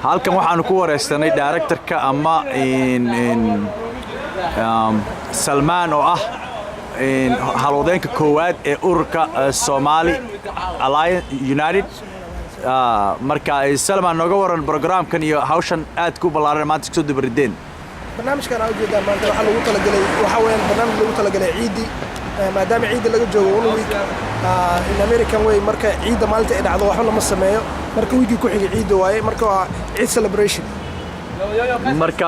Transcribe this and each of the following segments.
halkan waxaan ku wareysanay director-ka ama Salman oo ah halwadeenka koowaad ee ururka Somali Alliance United marka Salman nooga waran programkan iyo hawshan aad ku balaaran maanta soo dibrideen barnaamijkan aan ujeedaan maanta waxa lagu talagalay waxa weeyaan barnaamij lagu talagalay ciidi maadaama ciidi laga joogo one week in American way marka ciida maalinta ay dhacdo waxa lama sameeyo marka weekii ku xigay ciidi waaye marka waa ciid celebration marka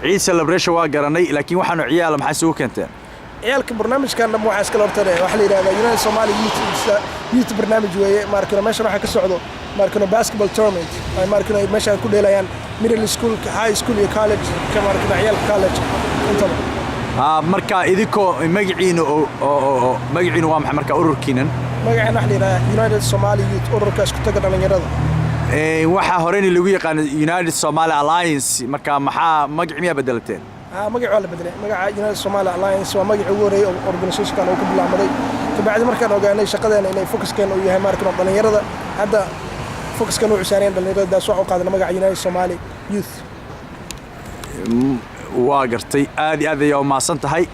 ciid celebration waa garanay laakiin waxaanu ciyaal maxay soo keenteen ciyaalka barnaamijkan dhammo waxa iska hortay waxa la yiraahdaa United Somali Youth barnaamij weeye marka meeshan waxa ka socdo marka basketball tournament ay marka meeshan ku dheelayaan middle school high school iyo college ka marka ciyaalka college inta marka idinko magaciina oo magaciina waa maxay marka ururkiinan magaciina waxa la yiraahdaa United Somali Youth ururka isku taga dhalinyarada waxa horeyna lagu yaqaan United Somali Alliance marka maxaa magac miya bedelateen magac wala bedelay magaca United Somali Alliance waa magac ugu horeeyay organization kan oo ku bilaabmay kabacdi markaan ogaanay shaqadeena inay focuskeena uu yahay marka dhalinyarada hadda focuskeena uu saareen dhalinyarada soo qaadana magaca United Somali Youth waa gartay aad iyo aad ay u maasan tahay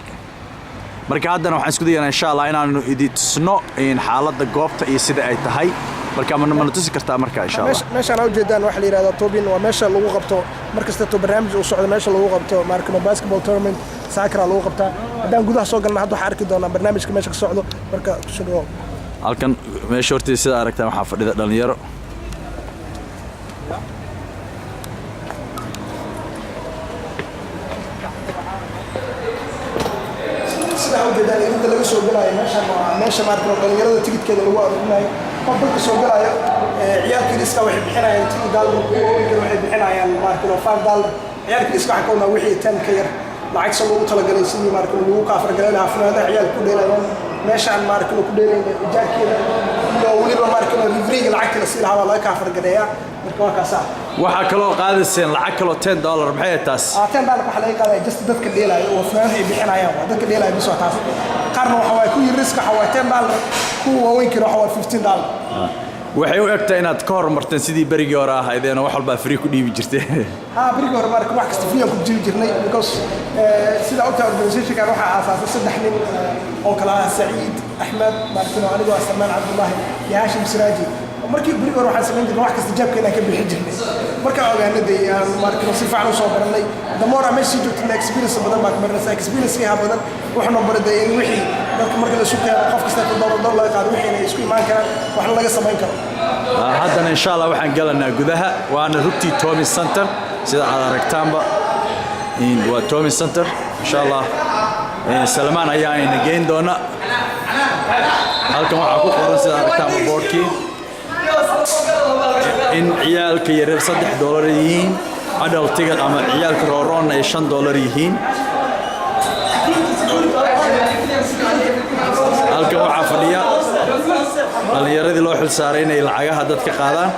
marka haddana waxaan isku dayaynaa insha Allah inaanu idin tusno in xaaladda goobta iyo sida ay tahay marka ma tusi kartaa marka insha Allah meesha aan u jeedaan waxa la yiraahdaa Tobin waa meesha lagu qabto markasta to barnaamij uu socdo meesha lagu qabto marka basketball tournament saakra lagu qabtaa hadaan gudaha soo galnaa hadda waxa arki doonaa barnaamijka meesha ka socdo marka kusoo halkan meesha hortiisa sida aragtaan waxa fadhida dhalinyaro sidaan inta laga soo galay meesha marka dhalinyarada tigidkeeda lagu aruurinayo qofka soo galayo ciyaalkii iska waxay bixinayaan $2 waxay bixinayaan marka $5 ciyaalkii iska waxa koona wixii 10 ka yar lacag soo ugu talagalay sidii marka lagu kaafar galay xafladaha ciyaalku ku dheelayaan meeshaan marka ku dheelayaan ijaarkeeda iyo waliba marka rifriga lacag kala si lahaa laga kaafar galaya marka waa kaasa waxa kale oo qaadaysan lacag kale $10 maxay taas $10 waxa laga qaaday just dadka dheelay oo fanaanada ay bixinayaan dadka dheelay bisoo taas qarna waxa way ku yiriska waxa $10 kuwa weyn karo waxa $15 waxay u egtay inaad ka hormarteen sidii berigii hore ahaydeen wax walba free ku dhiibi jirteen berigii hore marka wax kasta free ku dhiibi jirnay because sida oo organization kan waxa aasaasay saddex nin oo kala ah Saeed Ahmed markino anigu Salman Abdullah iyo Hashim Siraji markii berigii hore waxaan sameyn jirnay wax kasta jabkeena ka bixin jirnay marka ogaanaday markino si fiican u soo baranay damor ama si joogto experience badan baa marnaa experience ka badan waxna baraday in wixii dadka marka la suuqeeyo qof kasta $1 laga qaado wixii isku imaan karaan wax laga sameyn karo haddana insha Allah waxaan galanaa gudaha waana rugtii Tommy Center sida aad aragtaanba in waa Tommy Center insha Allah Salman ayaa ina geyn doona halkan waxa ku qoran sida aragtaanba boardkii in ciyaalka yaryar $3 yihiin adult ticket ama ciyaalka rooroon ay $5 yihiin halkan waxa fadhiya dhalinyaradii loo xil saaray inay lacagaha dadka qaadaan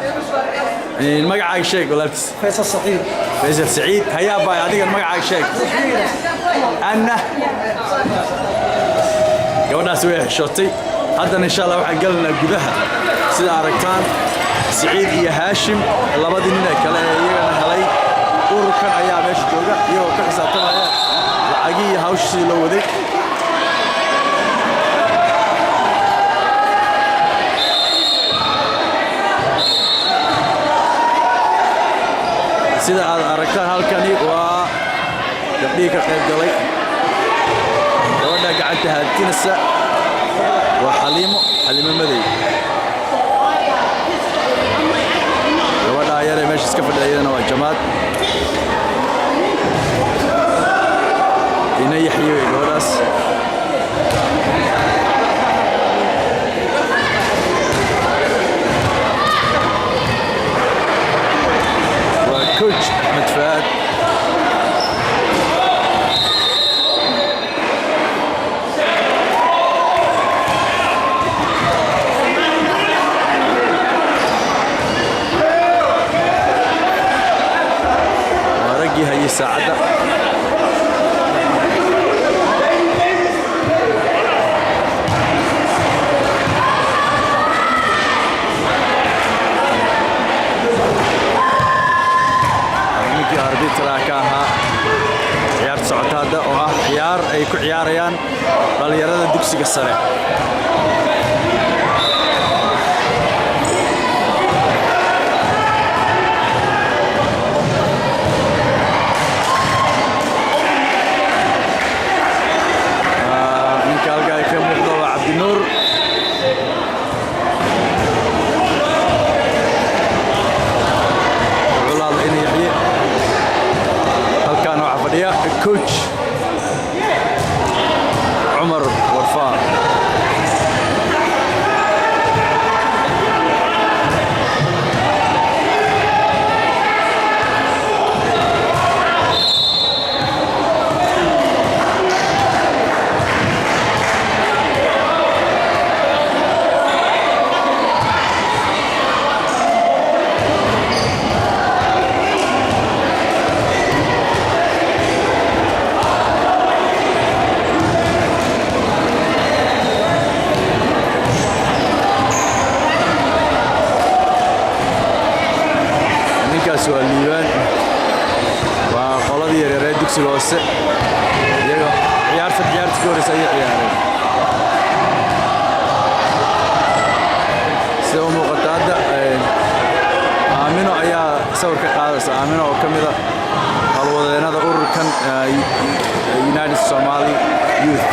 magacaaga sheeg walaalkiis Faisal Saeed hayaa baa adiga magacaaga sheeg anna gabadhaas way xishootay haddana insha Allah waxaan galanaa gudaha sida aragtaan Saeed iyo Hashim labadii nin kale iyagana helay ururkan ayaa meesha jooga iyagoo ka xisaabtamaya lacagii hawshii loo waday sida aad aragtaan halkani waa gabdhii ka qayb galay gabadha gacanta haatinaysa waa Xaliimo Maday gabadha ayare meesha iska fadhiyayna waa Jamaad ina Yaxyo gabadhaas coach Ahmed Fahad ورقي هي ساعده director ka ahaa ciyaarta socota hadda oo ah ciyaar ay ku ciyaarayaan dhalinyarada dugsiga sare. ninka halkaa ka muuqda waa Cabdinuur. coach عمر وفاء. سؤاليان وقالدي يريد دكسي لوسه يجا عيارت كورس أي عيارين سووا مقطعات آمنوا أيها سور كقاس آمنوا وكمذا قالوا هذا أور كان United Somali Youth